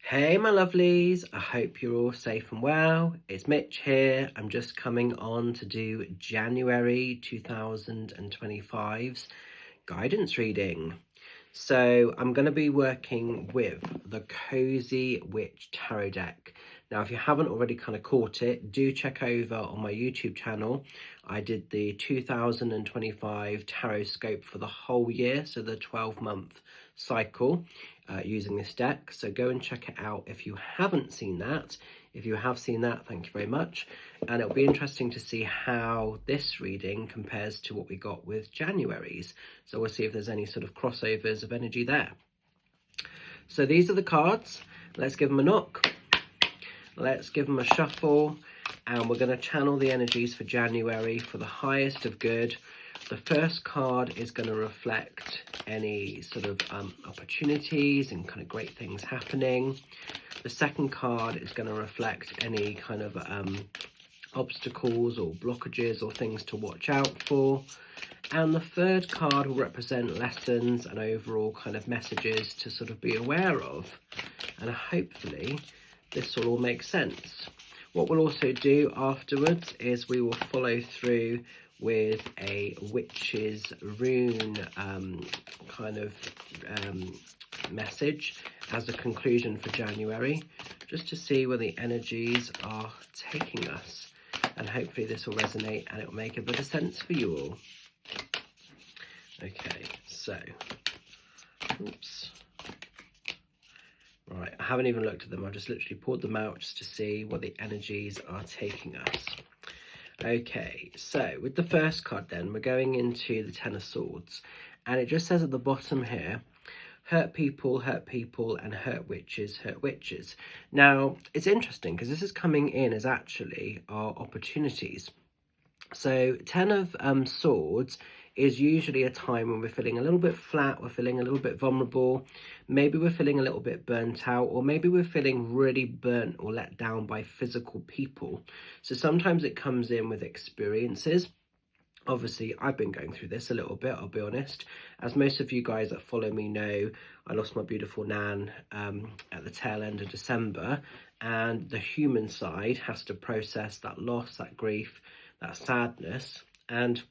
Hey my lovelies, I hope you're all safe and well. It's Mitch here. I'm just coming on to do January 2025's guidance reading. So I'm going to be working with the Cozy Witch Tarot deck. Now, if you haven't already kind of caught it, do check over on my YouTube channel. I did the 2025 tarot scope for the whole year, so the 12-month cycle using this deck. So go and check it out if you haven't seen that. If you have seen that, thank you very much. And it'll be interesting to see how this reading compares to what we got with January's. So we'll see if there's any sort of crossovers of energy there. So these are the cards. Let's give them a knock. Let's give them a shuffle. And we're going to channel the energies for January for the highest of good. The first card is going to reflect any sort of opportunities and kind of great things happening. The second card is going to reflect any kind of obstacles or blockages or things to watch out for. And the third card will represent lessons and overall kind of messages to sort of be aware of. And hopefully this will all make sense. What we'll also do afterwards is we will follow through with a witch's rune message as a conclusion for January, just to see where the energies are taking us. And hopefully this will resonate and it will make a bit of sense for you all. Okay, so, oops. Right, I haven't even looked at them. I've just literally pulled them out just to see what the energies are taking us. Okay, so with the first card then, we're going into the Ten of Swords. And it just says at the bottom here, hurt people, and hurt witches, hurt witches. Now, it's interesting because this is coming in as actually our opportunities. So 10 of Swords is usually a time when we're feeling a little bit flat, we're feeling a little bit vulnerable, maybe we're feeling a little bit burnt out, or maybe we're feeling really burnt or let down by physical people. So sometimes it comes in with experiences. Obviously, I've been going through this a little bit, I'll be honest. As most of you guys that follow me know, I lost my beautiful Nan at the tail end of December, and the human side has to process that loss, that grief, that sadness. And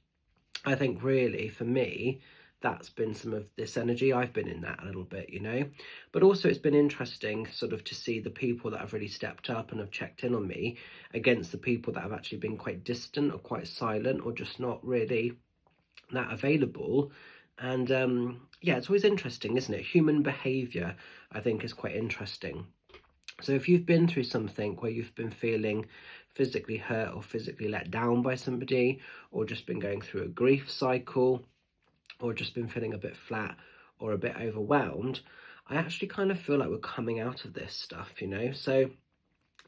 I think really for me, that's been some of this energy. I've been in that a little bit, you know, but also it's been interesting sort of to see the people that have really stepped up and have checked in on me against the people that have actually been quite distant or quite silent or just not really that available. And yeah, it's always interesting, isn't it? Human behavior, I think, is quite interesting. So if you've been through something where you've been feeling physically hurt or physically let down by somebody, or just been going through a grief cycle, or just been feeling a bit flat or a bit overwhelmed, I actually kind of feel like we're coming out of this stuff, you know? So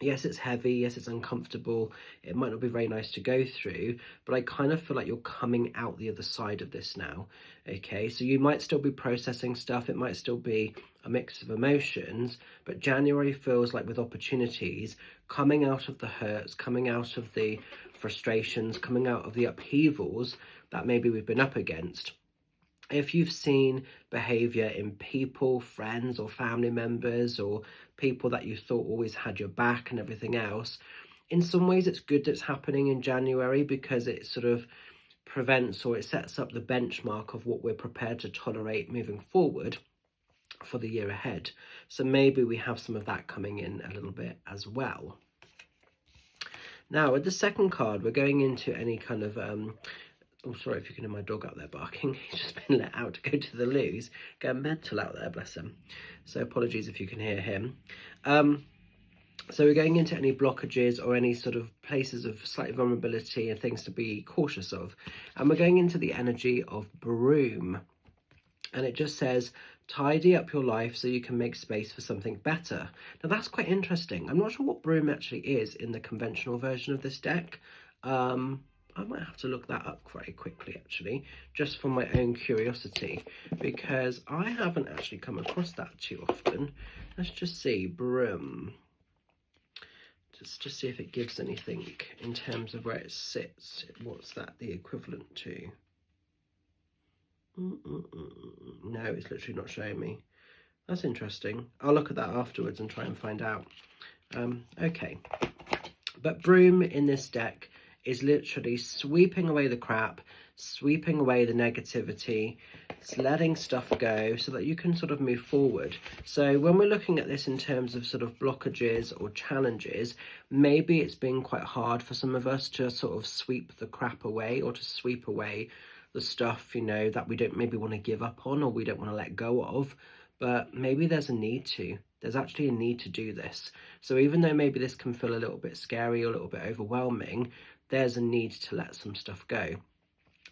yes, it's heavy, yes, it's uncomfortable, it might not be very nice to go through, but I kind of feel like you're coming out the other side of this now, okay? So you might still be processing stuff, it might still be a mix of emotions, but January feels like with opportunities, coming out of the hurts, coming out of the frustrations, coming out of the upheavals that maybe we've been up against. If you've seen behaviour in people, friends or family members, or people that you thought always had your back and everything else, in some ways it's good that's happening in January, because it sort of prevents, or it sets up the benchmark of what we're prepared to tolerate moving forward for the year ahead. So maybe we have some of that coming in a little bit as well. Now with the second card, we're going into any kind of oh, sorry if you can hear my dog out there barking. He's just been let out to go to the loo. He's going mental out there, bless him. So apologies if you can hear him. So we're going into any blockages or any sort of places of slight vulnerability and things to be cautious of. And we're going into the energy of broom. And it just says, tidy up your life so you can make space for something better. Now that's quite interesting. I'm not sure what broom actually is in the conventional version of this deck. I might have to look that up very quickly, actually, just for my own curiosity, because I haven't actually come across that too often. Let's just see, broom. Just see if it gives anything in terms of where it sits. What's that the equivalent to? No, it's literally not showing me. That's interesting. I'll look at that afterwards and try and find out. Okay. But Broom in this deck is literally sweeping away the crap, sweeping away the negativity, letting stuff go so that you can sort of move forward. So when we're looking at this in terms of sort of blockages or challenges, maybe it's been quite hard for some of us to sort of sweep the crap away, or to sweep away the stuff, you know, that we don't maybe want to give up on, or we don't want to let go of. But maybe there's a need to. There's actually a need to do this. So even though maybe this can feel a little bit scary or a little bit overwhelming, there's a need to let some stuff go.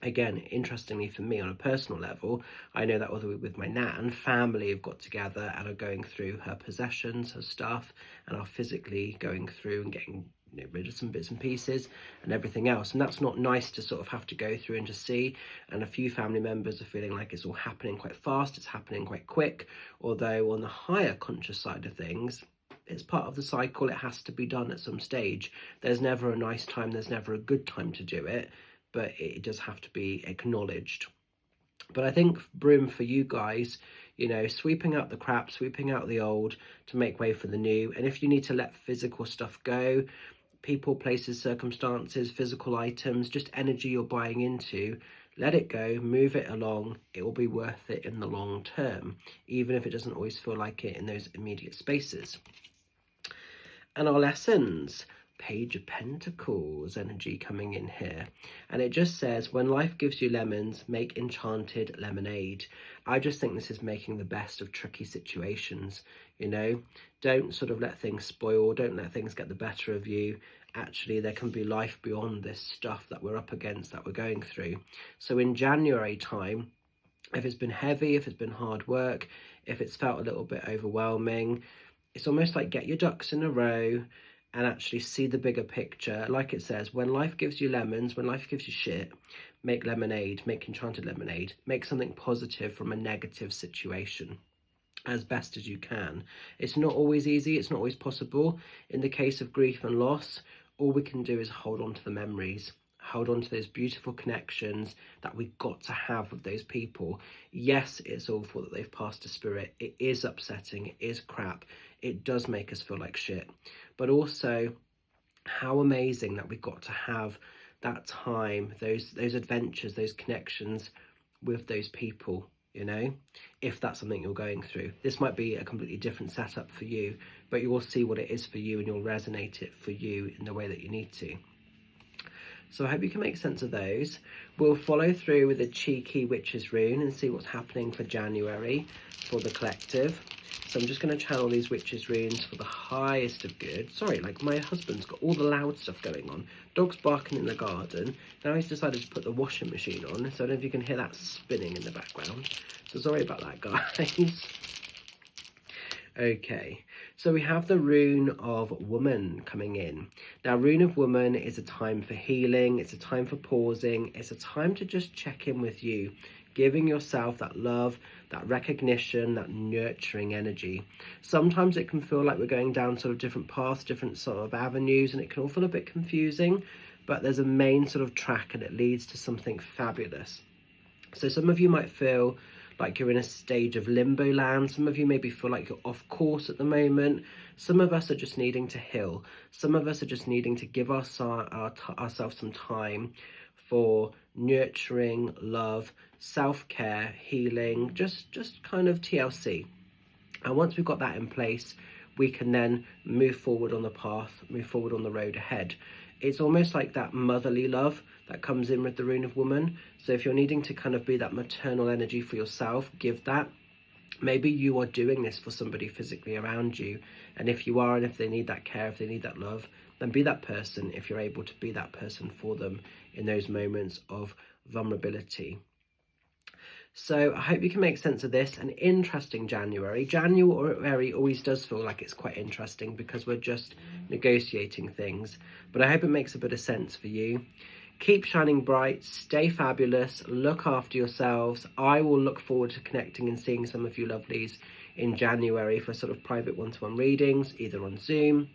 Again, interestingly for me on a personal level, I know that with my nan, family have got together and are going through her possessions, her stuff, and are physically going through and getting, you know, rid of some bits and pieces and everything else. And that's not nice to sort of have to go through and to see. And a few family members are feeling like it's all happening quite fast, it's happening quite quick. Although on the higher conscious side of things, it's part of the cycle. It has to be done at some stage. There's never a nice time, there's never a good time to do it, but it does have to be acknowledged. But I think Broom, for you guys, you know, sweeping out the crap, sweeping out the old to make way for the new. And if you need to let physical stuff go, people, places, circumstances, physical items, just energy you're buying into, let it go, move it along. It will be worth it in the long term, even if it doesn't always feel like it in those immediate spaces. And our lessons, Page of Pentacles energy coming in here, and it just says, when life gives you lemons, make enchanted lemonade. I just think this is making the best of tricky situations. You know, don't sort of let things spoil, don't let things get the better of you. Actually, there can be life beyond this stuff that we're up against, that we're going through. So in January time, if it's been heavy, if it's been hard work, if it's felt a little bit overwhelming, it's almost like get your ducks in a row and actually see the bigger picture. Like it says, when life gives you lemons, when life gives you shit, make lemonade, make enchanted lemonade, make something positive from a negative situation as best as you can. It's not always easy, it's not always possible. In the case of grief and loss, all we can do is hold on to the memories, hold on to those beautiful connections that we got to have with those people. Yes, it's awful that they've passed to spirit. It is upsetting, it is crap. It does make us feel like shit. But also, how amazing that we got to have that time, those adventures, those connections with those people, you know, if that's something you're going through. This might be a completely different setup for you, but you will see what it is for you and you'll resonate it for you in the way that you need to. So I hope you can make sense of those. We'll follow through with a cheeky witch's rune and see what's happening for January for the collective. So I'm just going to channel these witches runes for the highest of good. Sorry, like my husband's got all the loud stuff going on. Dog's barking in the garden. Now he's decided to put the washing machine on. So I don't know if you can hear that spinning in the background. So sorry about that, guys. Okay, so we have the rune of woman coming in. Now, rune of woman is a time for healing. It's a time for pausing. It's a time to just check in with you, giving yourself that love, that recognition, that nurturing energy. Sometimes it can feel like we're going down sort of different paths, different sort of avenues, and it can all feel a bit confusing, but there's a main sort of track and it leads to something fabulous. So some of you might feel like you're in a stage of limbo land. Some of you maybe feel like you're off course at the moment. Some of us are just needing to heal. Some of us are just needing to give ourselves some time for nurturing, love, self-care, healing, just kind of TLC. And once we've got that in place, we can then move forward on the path, move forward on the road ahead. It's almost like that motherly love that comes in with the rune of woman. So if you're needing to kind of be that maternal energy for yourself, give that. Maybe you are doing this for somebody physically around you. And if you are, and if they need that care, if they need that love, then be that person if you're able to be that person for them in those moments of vulnerability. So I hope you can make sense of this. An interesting January. January always does feel like it's quite interesting because we're just negotiating things. But I hope it makes a bit of sense for you. Keep shining bright, stay fabulous, look after yourselves. I will look forward to connecting and seeing some of you lovelies in January for sort of private one-to-one readings, either on Zoom,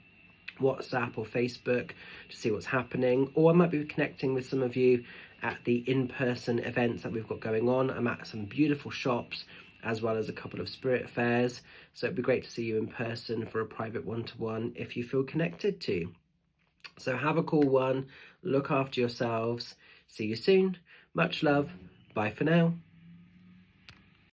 WhatsApp or Facebook to see what's happening. Or I might be connecting with some of you at the in-person events that we've got going on. I'm at some beautiful shops as well as a couple of spirit fairs. So it'd be great to see you in person for a private one-to-one if you feel connected to. So have a cool one, look after yourselves, see you soon, much love, bye for now.